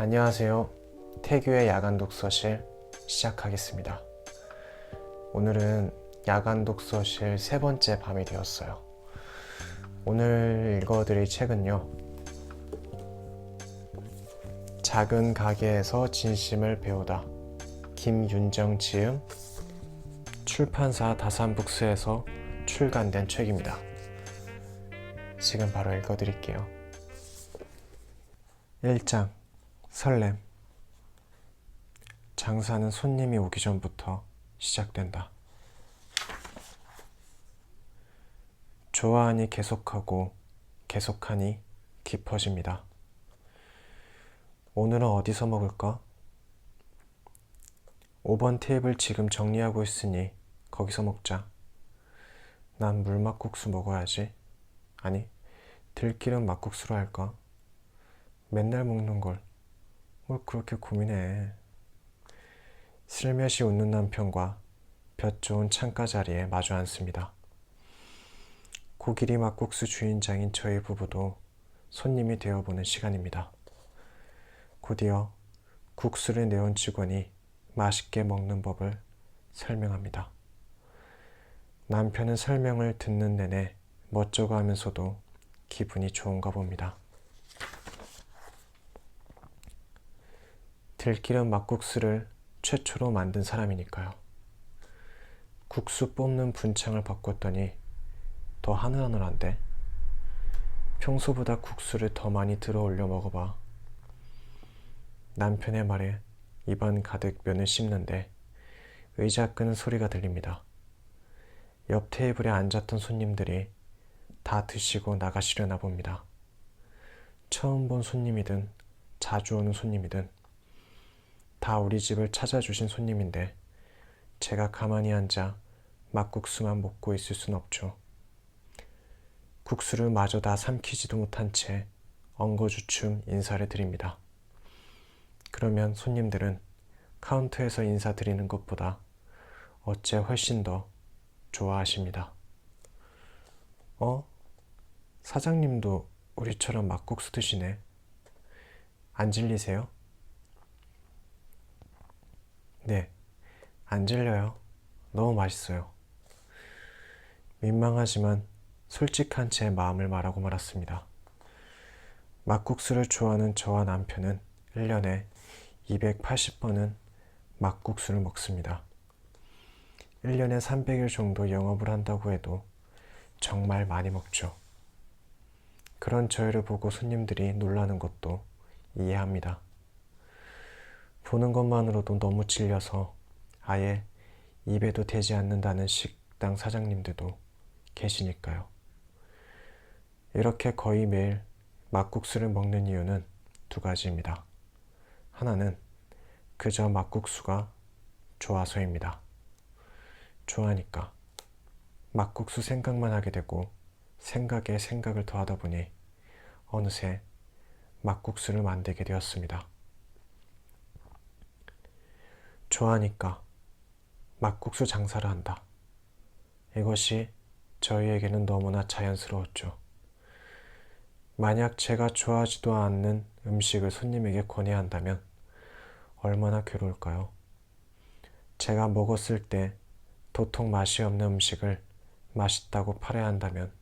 안녕하세요. 태규의 야간 독서실 시작하겠습니다. 오늘은 야간 독서실 세 번째 밤이 되었어요. 오늘 읽어드릴 책은요, 작은 가게에서 진심을 배우다, 김윤정 지음, 출판사 다산북스에서 출간된 책입니다. 지금 바로 읽어드릴게요. 1장 설렘. 장사는 손님이 오기 전부터 시작된다. 좋아하니 계속하고 계속하니 깊어집니다. 오늘은 어디서 먹을까? 5번 테이블 지금 정리하고 있으니 거기서 먹자. 난 물막국수 먹어야지. 아니, 들기름 막국수로 할까? 맨날 먹는 걸 뭘 그렇게 고민해. 슬며시 웃는 남편과 볕 좋은 창가 자리에 마주 앉습니다. 고기리 막국수 주인장인 저희 부부도 손님이 되어보는 시간입니다. 곧이어 국수를 내온 직원이 맛있게 먹는 법을 설명합니다. 남편은 설명을 듣는 내내 멋쩍어 하면서도 기분이 좋은가 봅니다. 들기름 막국수를 최초로 만든 사람이니까요. 국수 뽑는 분창을 바꿨더니 더 하늘하늘한데? 평소보다 국수를 더 많이 들어 올려 먹어봐. 남편의 말에 입안 가득 면을 씹는데 의자 끄는 소리가 들립니다. 옆 테이블에 앉았던 손님들이 다 드시고 나가시려나 봅니다. 처음 본 손님이든 자주 오는 손님이든 다 우리 집을 찾아주신 손님인데 제가 가만히 앉아 막국수만 먹고 있을 순 없죠. 국수를 마저 다 삼키지도 못한 채 엉거주춤 인사를 드립니다. 그러면 손님들은 카운터에서 인사드리는 것보다 어째 훨씬 더 좋아하십니다. 사장님도 우리처럼 막국수 드시네. 안 질리세요? 네, 안 질려요. 너무 맛있어요. 민망하지만 솔직한 제 마음을 말하고 말았습니다. 막국수를 좋아하는 저와 남편은 1년에 280번은 막국수를 먹습니다. 1년에 300일 정도 영업을 한다고 해도 정말 많이 먹죠. 그런 저희를 보고 손님들이 놀라는 것도 이해합니다. 보는 것만으로도 너무 질려서 아예 입에도 대지 않는다는 식당 사장님들도 계시니까요. 이렇게 거의 매일 막국수를 먹는 이유는 두 가지입니다. 하나는 그저 막국수가 좋아서입니다. 좋아하니까 막국수 생각만 하게 되고 생각에 생각을 더하다 보니 어느새 막국수를 만들게 되었습니다. 좋아하니까 막국수 장사를 한다. 이것이 저희에게는 너무나 자연스러웠죠. 만약 제가 좋아하지도 않는 음식을 손님에게 권해야 한다면 얼마나 괴로울까요? 제가 먹었을 때 도통 맛이 없는 음식을 맛있다고 팔아야 한다면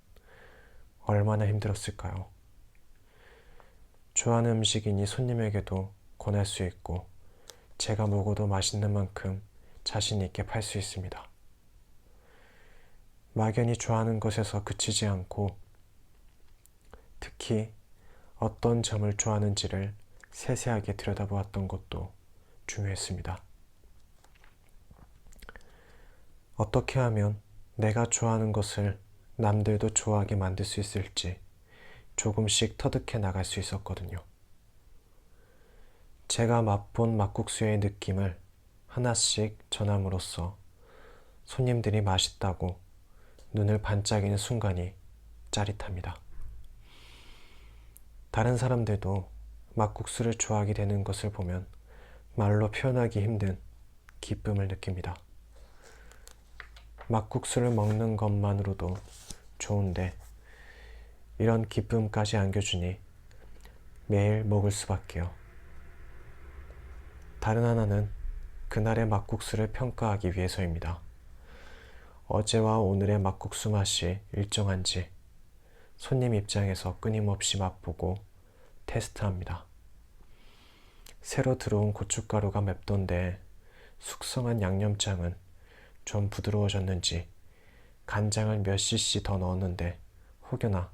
얼마나 힘들었을까요? 좋아하는 음식이니 손님에게도 권할 수 있고 제가 먹어도 맛있는 만큼 자신 있게 팔 수 있습니다. 막연히 좋아하는 것에서 그치지 않고 특히 어떤 점을 좋아하는지를 세세하게 들여다보았던 것도 중요했습니다. 어떻게 하면 내가 좋아하는 것을 남들도 좋아하게 만들 수 있을지 조금씩 터득해 나갈 수 있었거든요. 제가 맛본 막국수의 느낌을 하나씩 전함으로써 손님들이 맛있다고 눈을 반짝이는 순간이 짜릿합니다. 다른 사람들도 막국수를 좋아하게 되는 것을 보면 말로 표현하기 힘든 기쁨을 느낍니다. 막국수를 먹는 것만으로도 좋은데 이런 기쁨까지 안겨주니 매일 먹을 수밖에요. 다른 하나는 그날의 막국수를 평가하기 위해서입니다. 어제와 오늘의 막국수 맛이 일정한지 손님 입장에서 끊임없이 맛보고 테스트합니다. 새로 들어온 고춧가루가 맵던데 숙성한 양념장은 좀 부드러워졌는지, 간장을 몇 cc 더 넣었는데 혹여나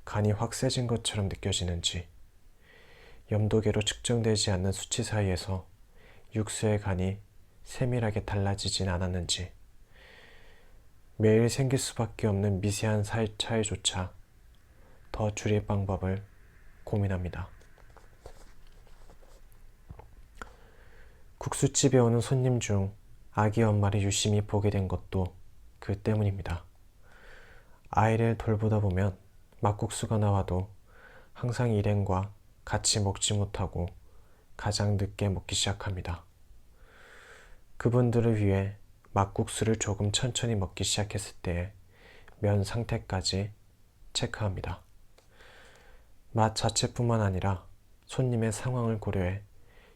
간이 확 세진 것처럼 느껴지는지, 염도계로 측정되지 않는 수치 사이에서 육수의 간이 세밀하게 달라지진 않았는지, 매일 생길 수밖에 없는 미세한 살 차이조차 더 줄일 방법을 고민합니다. 국수집에 오는 손님 중 아기 엄마를 유심히 보게 된 것도 그 때문입니다. 아이를 돌보다 보면 막국수가 나와도 항상 일행과 같이 먹지 못하고 가장 늦게 먹기 시작합니다. 그분들을 위해 막국수를 조금 천천히 먹기 시작했을 때의 면 상태까지 체크합니다. 맛 자체뿐만 아니라 손님의 상황을 고려해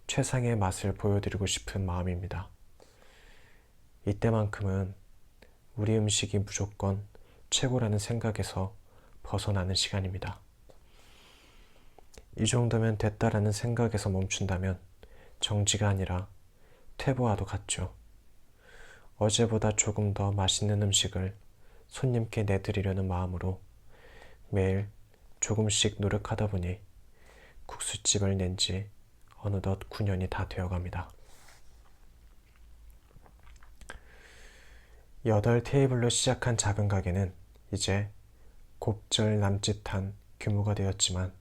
최상의 맛을 보여드리고 싶은 마음입니다. 이때만큼은 우리 음식이 무조건 최고라는 생각에서 벗어나는 시간입니다. 이 정도면 됐다라는 생각에서 멈춘다면 정지가 아니라 퇴보와도 같죠. 어제보다 조금 더 맛있는 음식을 손님께 내드리려는 마음으로 매일 조금씩 노력하다 보니 국수집을 낸 지 어느덧 9년이 다 되어갑니다. 8테이블로 시작한 작은 가게는 이제 곱절 남짓한 규모가 되었지만,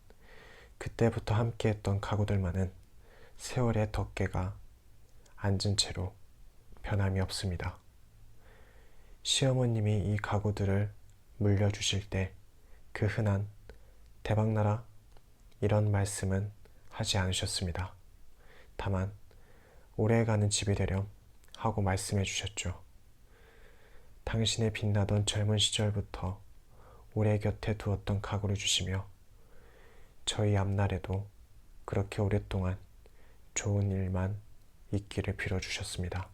그때부터 함께했던 가구들만은 세월의 덮개가 앉은 채로 변함이 없습니다. 시어머님이 이 가구들을 물려주실 때 그 흔한 대박나라 이런 말씀은 하지 않으셨습니다. 다만 오래가는 집이 되렴 하고 말씀해 주셨죠. 당신의 빛나던 젊은 시절부터 오래 곁에 두었던 가구를 주시며 저희 앞날에도 그렇게 오랫동안 좋은 일만 있기를 빌어주셨습니다.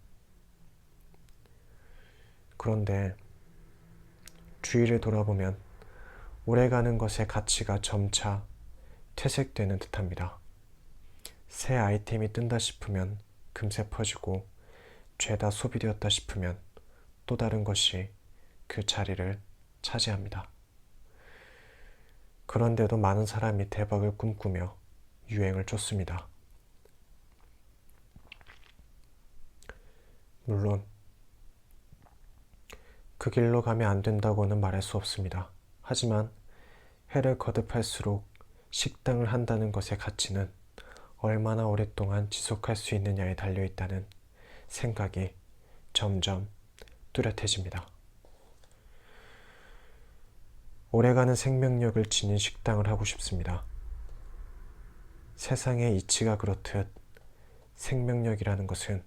그런데 주위를 돌아보면 오래가는 것의 가치가 점차 퇴색되는 듯합니다. 새 아이템이 뜬다 싶으면 금세 퍼지고, 죄다 소비되었다 싶으면 또 다른 것이 그 자리를 차지합니다. 그런데도 많은 사람이 대박을 꿈꾸며 유행을 쫓습니다. 물론 그 길로 가면 안 된다고는 말할 수 없습니다. 하지만 해를 거듭할수록 식당을 한다는 것의 가치는 얼마나 오랫동안 지속할 수 있느냐에 달려있다는 생각이 점점 뚜렷해집니다. 오래가는 생명력을 지닌 식당을 하고 싶습니다. 세상의 이치가 그렇듯 생명력이라는 것은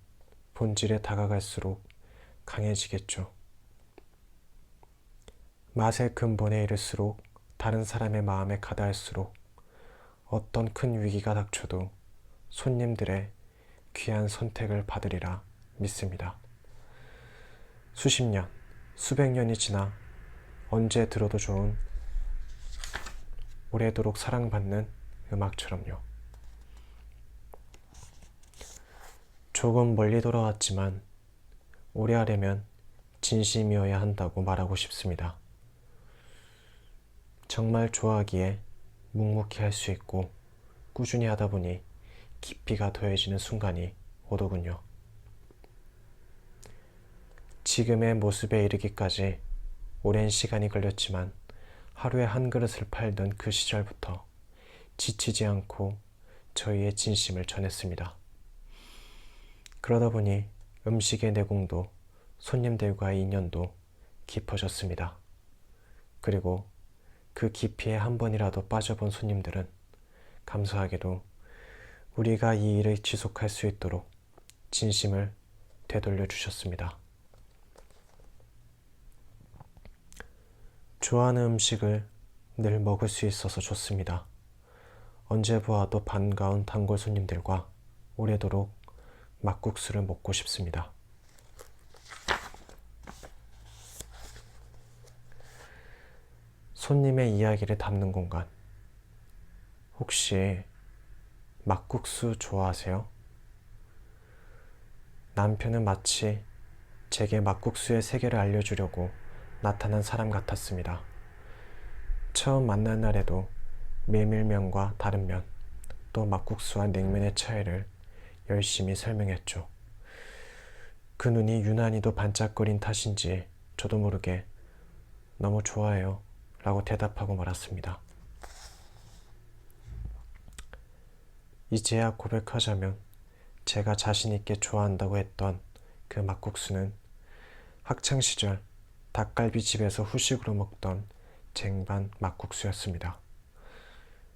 본질에 다가갈수록 강해지겠죠. 맛의 근본에 이를수록, 다른 사람의 마음에 가닿을수록 어떤 큰 위기가 닥쳐도 손님들의 귀한 선택을 받으리라 믿습니다. 수십 년, 수백 년이 지나 언제 들어도 좋은, 오래도록 사랑받는 음악처럼요. 조금 멀리 돌아왔지만 오래 하려면 진심이어야 한다고 말하고 싶습니다. 정말 좋아하기에 묵묵히 할 수 있고 꾸준히 하다 보니 깊이가 더해지는 순간이 오더군요. 지금의 모습에 이르기까지 오랜 시간이 걸렸지만 하루에 한 그릇을 팔던 그 시절부터 지치지 않고 저희의 진심을 전했습니다. 그러다 보니 음식의 내공도 손님들과의 인연도 깊어졌습니다. 그리고 그 깊이에 한 번이라도 빠져본 손님들은 감사하게도 우리가 이 일을 지속할 수 있도록 진심을 되돌려 주셨습니다. 좋아하는 음식을 늘 먹을 수 있어서 좋습니다. 언제 보아도 반가운 단골 손님들과 오래도록 막국수를 먹고 싶습니다. 손님의 이야기를 담는 공간. 혹시 막국수 좋아하세요? 남편은 마치 제게 막국수의 세계를 알려주려고 나타난 사람 같았습니다. 처음 만난 날에도 메밀면과 다른 면, 또 막국수와 냉면의 차이를 열심히 설명했죠. 그 눈이 유난히도 반짝거린 탓인지 저도 모르게 너무 좋아해요 라고 대답하고 말았습니다. 이제야 고백하자면 제가 자신있게 좋아한다고 했던 그 막국수는 학창시절 닭갈비집에서 후식으로 먹던 쟁반 막국수였습니다.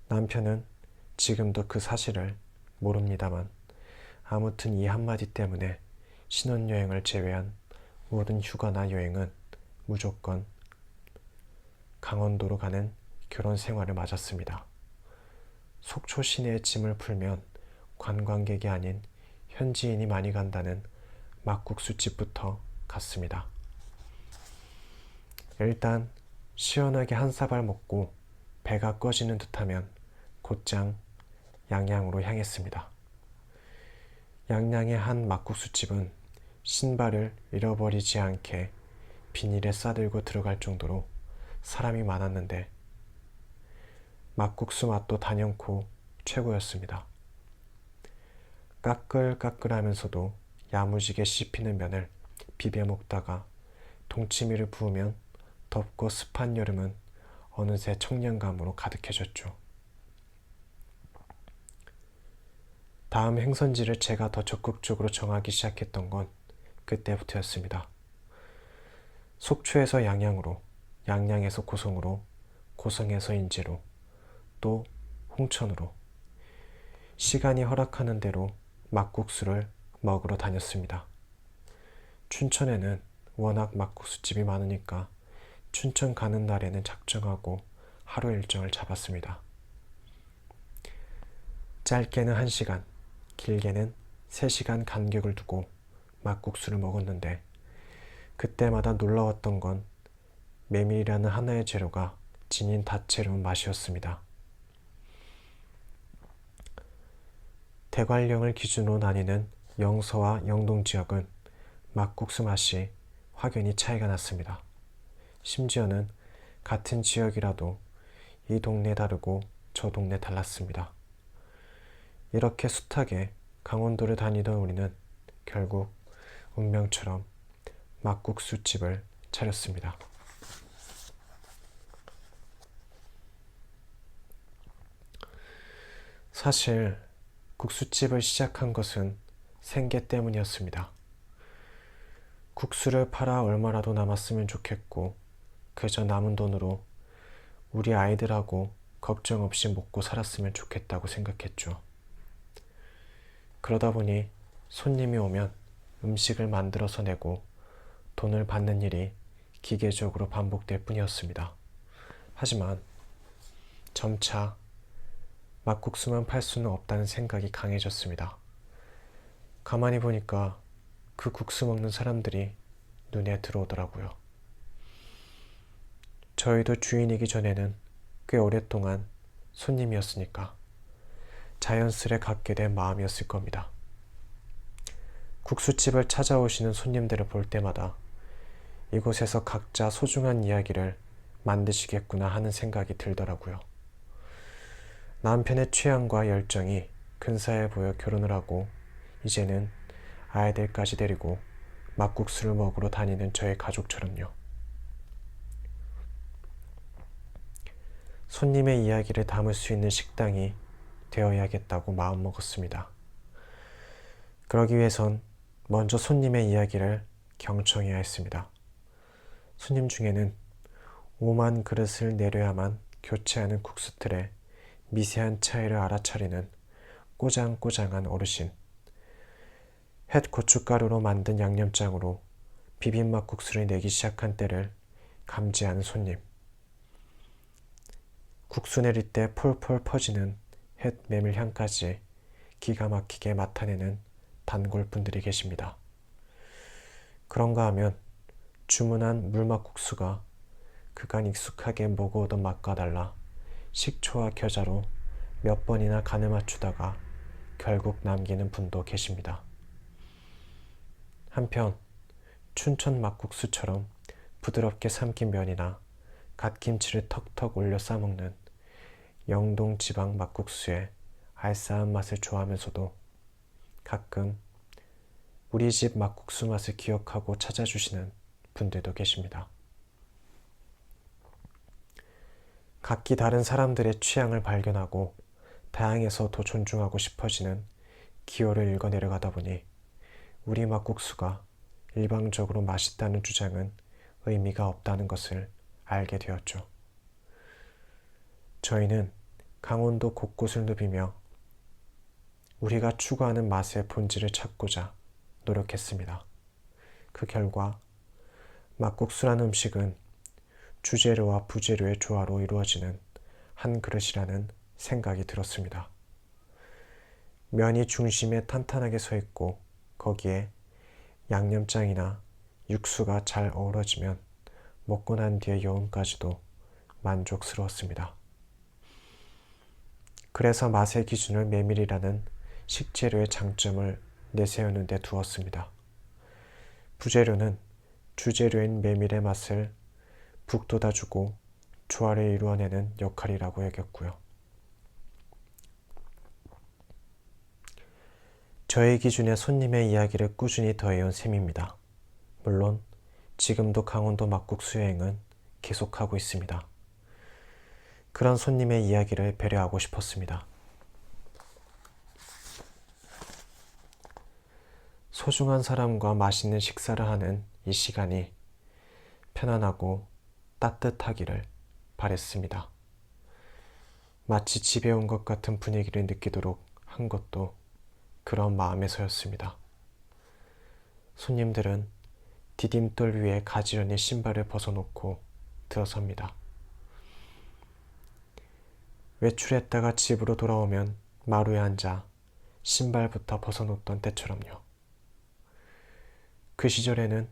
남편은 지금도 그 사실을 모릅니다만 아무튼 이 한마디 때문에 신혼여행을 제외한 모든 휴가나 여행은 무조건 강원도로 가는 결혼 생활을 맞았습니다. 속초 시내의 짐을 풀면 관광객이 아닌 현지인이 많이 간다는 막국수집부터 갔습니다. 일단 시원하게 한 사발 먹고 배가 꺼지는 듯하면 곧장 양양으로 향했습니다. 양양의 한 막국수집은 신발을 잃어버리지 않게 비닐에 싸들고 들어갈 정도로 사람이 많았는데 막국수 맛도 단연코 최고였습니다. 까끌까끌하면서도 야무지게 씹히는 면을 비벼 먹다가 동치미를 부으면 덥고 습한 여름은 어느새 청량감으로 가득해졌죠. 다음 행선지를 제가 더 적극적으로 정하기 시작했던 건 그때부터였습니다. 속초에서 양양으로, 양양에서 고성으로, 고성에서 인제로, 또 홍천으로 시간이 허락하는 대로 막국수를 먹으러 다녔습니다. 춘천에는 워낙 막국수집이 많으니까 춘천 가는 날에는 작정하고 하루 일정을 잡았습니다. 짧게는 1시간, 길게는 3시간 간격을 두고 막국수를 먹었는데 그때마다 놀라웠던 건 메밀이라는 하나의 재료가 지닌 다채로운 맛이었습니다. 대관령을 기준으로 나뉘는 영서와 영동 지역은 막국수 맛이 확연히 차이가 났습니다. 심지어는 같은 지역이라도 이 동네 다르고 저 동네 달랐습니다. 이렇게 숱하게 강원도를 다니던 우리는 결국 운명처럼 막국수집을 차렸습니다. 사실 국수집을 시작한 것은 생계 때문이었습니다. 국수를 팔아 얼마라도 남았으면 좋겠고 그저 남은 돈으로 우리 아이들하고 걱정 없이 먹고 살았으면 좋겠다고 생각했죠. 그러다 보니 손님이 오면 음식을 만들어서 내고 돈을 받는 일이 기계적으로 반복될 뿐이었습니다. 하지만 점차 막국수만 팔 수는 없다는 생각이 강해졌습니다. 가만히 보니까 그 국수 먹는 사람들이 눈에 들어오더라고요. 저희도 주인이기 전에는 꽤 오랫동안 손님이었으니까 자연스레 갖게 된 마음이었을 겁니다. 국수집을 찾아오시는 손님들을 볼 때마다 이곳에서 각자 소중한 이야기를 만드시겠구나 하는 생각이 들더라고요. 남편의 취향과 열정이 근사해 보여 결혼을 하고 이제는 아이들까지 데리고 막국수를 먹으러 다니는 저의 가족처럼요. 손님의 이야기를 담을 수 있는 식당이 되어야겠다고 마음먹었습니다. 그러기 위해선 먼저 손님의 이야기를 경청해야 했습니다. 손님 중에는 5만 그릇을 내려야만 교체하는 국수틀에 미세한 차이를 알아차리는 꼬장꼬장한 어르신, 햇 고춧가루로 만든 양념장으로 비빔막국수를 내기 시작한 때를 감지하는 손님, 국수 내릴 때 폴폴 퍼지는 햇 메밀향까지 기가 막히게 맡아내는 단골분들이 계십니다. 그런가 하면 주문한 물막국수가 그간 익숙하게 먹어오던 맛과 달라 식초와 겨자로 몇 번이나 간을 맞추다가 결국 남기는 분도 계십니다. 한편 춘천 막국수처럼 부드럽게 삶긴 면이나 갓김치를 턱턱 올려 싸먹는 영동 지방 막국수의 알싸한 맛을 좋아하면서도 가끔 우리 집 막국수 맛을 기억하고 찾아주시는 분들도 계십니다. 각기 다른 사람들의 취향을 발견하고 다양해서 더 존중하고 싶어지는 기호를 읽어 내려가다 보니 우리 막국수가 일방적으로 맛있다는 주장은 의미가 없다는 것을 알게 되었죠. 저희는 강원도 곳곳을 누비며 우리가 추구하는 맛의 본질을 찾고자 노력했습니다. 그 결과 막국수라는 음식은 주재료와 부재료의 조화로 이루어지는 한 그릇이라는 생각이 들었습니다. 면이 중심에 탄탄하게 서 있고 거기에 양념장이나 육수가 잘 어우러지면 먹고 난 뒤의 여운까지도 만족스러웠습니다. 그래서 맛의 기준을 메밀이라는 식재료의 장점을 내세우는 데 두었습니다. 부재료는 주재료인 메밀의 맛을 북돋아주고 조화를 이루어내는 역할이라고 여겼고요. 저의 기준에 손님의 이야기를 꾸준히 더해온 셈입니다. 물론 지금도 강원도 막국수 여행은 계속하고 있습니다. 그런 손님의 이야기를 배려하고 싶었습니다. 소중한 사람과 맛있는 식사를 하는 이 시간이 편안하고 따뜻하기를 바랬습니다. 마치 집에 온 것 같은 분위기를 느끼도록 한 것도 그런 마음에서였습니다. 손님들은 디딤돌 위에 가지런히 신발을 벗어놓고 들어섭니다. 외출했다가 집으로 돌아오면 마루에 앉아 신발부터 벗어놓던 때처럼요. 그 시절에는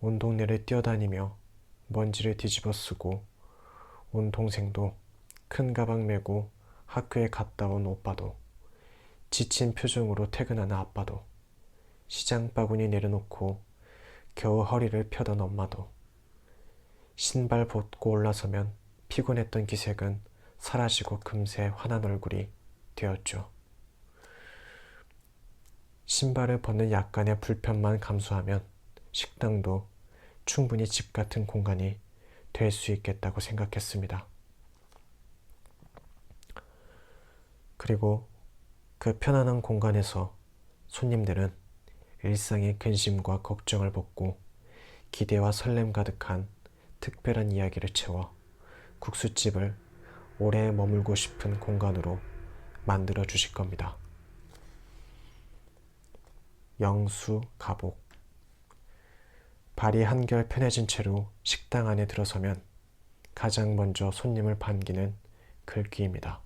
온 동네를 뛰어다니며 먼지를 뒤집어 쓰고 온 동생도 큰 가방 메고 학교에 갔다 온 오빠도 지친 표정으로 퇴근하는 아빠도 시장 바구니 내려놓고 겨우 허리를 펴던 엄마도 신발 벗고 올라서면 피곤했던 기색은 사라지고 금세 환한 얼굴이 되었죠. 신발을 벗는 약간의 불편만 감수하면 식당도 충분히 집 같은 공간이 될 수 있겠다고 생각했습니다. 그리고 그 편안한 공간에서 손님들은 일상의 근심과 걱정을 벗고 기대와 설렘 가득한 특별한 이야기를 채워 국수집을 오래 머물고 싶은 공간으로 만들어 주실 겁니다. 영수가복. 발이 한결 편해진 채로 식당 안에 들어서면 가장 먼저 손님을 반기는 글귀입니다.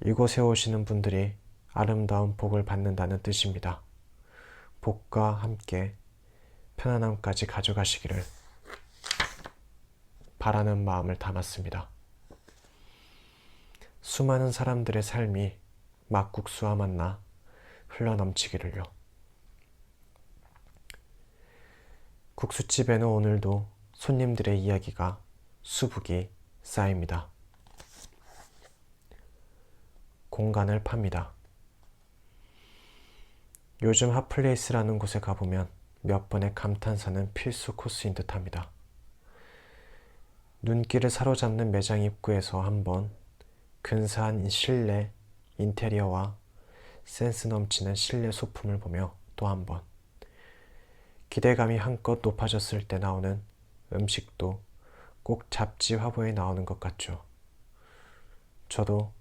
이곳에 오시는 분들이 아름다운 복을 받는다는 뜻입니다. 복과 함께 편안함까지 가져가시기를 바라는 마음을 담았습니다. 수많은 사람들의 삶이 막국수와 만나 흘러넘치기를요. 국수집에는 오늘도 손님들의 이야기가 수북이 쌓입니다. 공간을 팝니다. 요즘 핫플레이스라는 곳에 가보면 몇 번의 감탄사는 필수 코스인 듯합니다. 눈길을 사로잡는 매장 입구에서 한번 근사한 실내 인테리어와 센스 넘치는 실내 소품을 보며 또 한번 기대감이 한껏 높아졌을 때 나오는 음식도 꼭 잡지 화보에 나오는 것 같죠. 저도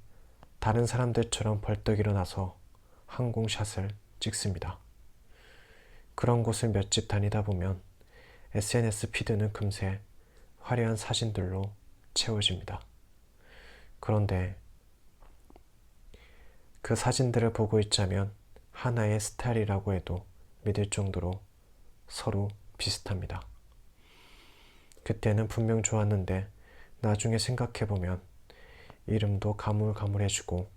다른 사람들처럼 벌떡 일어나서 항공샷을 찍습니다. 그런 곳을 몇 집 다니다 보면 SNS 피드는 금세 화려한 사진들로 채워집니다. 그런데 그 사진들을 보고 있자면 하나의 스타일이라고 해도 믿을 정도로 서로 비슷합니다. 그때는 분명 좋았는데 나중에 생각해보면 이름도 가물가물해지고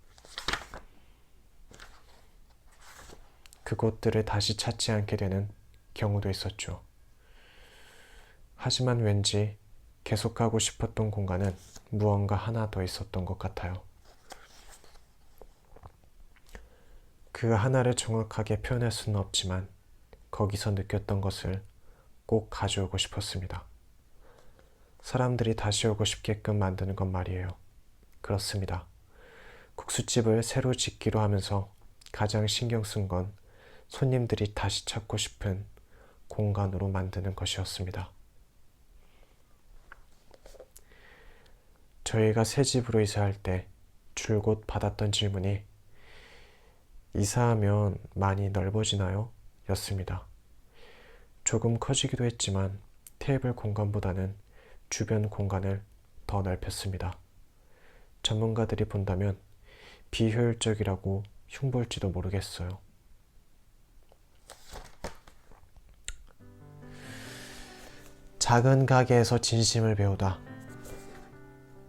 그곳들을 다시 찾지 않게 되는 경우도 있었죠. 하지만 왠지 계속 가고 싶었던 공간은 무언가 하나 더 있었던 것 같아요. 그 하나를 정확하게 표현할 수는 없지만 거기서 느꼈던 것을 꼭 가져오고 싶었습니다. 사람들이 다시 오고 싶게끔 만드는 건 말이에요. 그렇습니다. 국수집을 새로 짓기로 하면서 가장 신경 쓴 건 손님들이 다시 찾고 싶은 공간으로 만드는 것이었습니다. 저희가 새 집으로 이사할 때 줄곧 받았던 질문이 이사하면 많이 넓어지나요? 였습니다. 조금 커지기도 했지만 테이블 공간보다는 주변 공간을 더 넓혔습니다. 전문가들이 본다면 비효율적이라고 흉볼지도 모르겠어요. 작은 가게에서 진심을 배우다.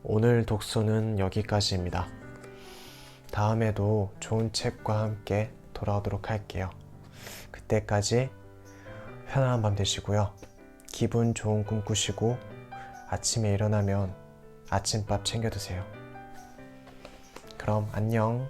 오늘 독서는 여기까지입니다. 다음에도 좋은 책과 함께 돌아오도록 할게요. 그때까지 편안한 밤 되시고요. 기분 좋은 꿈 꾸시고 아침에 일어나면 아침밥 챙겨 드세요. 그럼 안녕.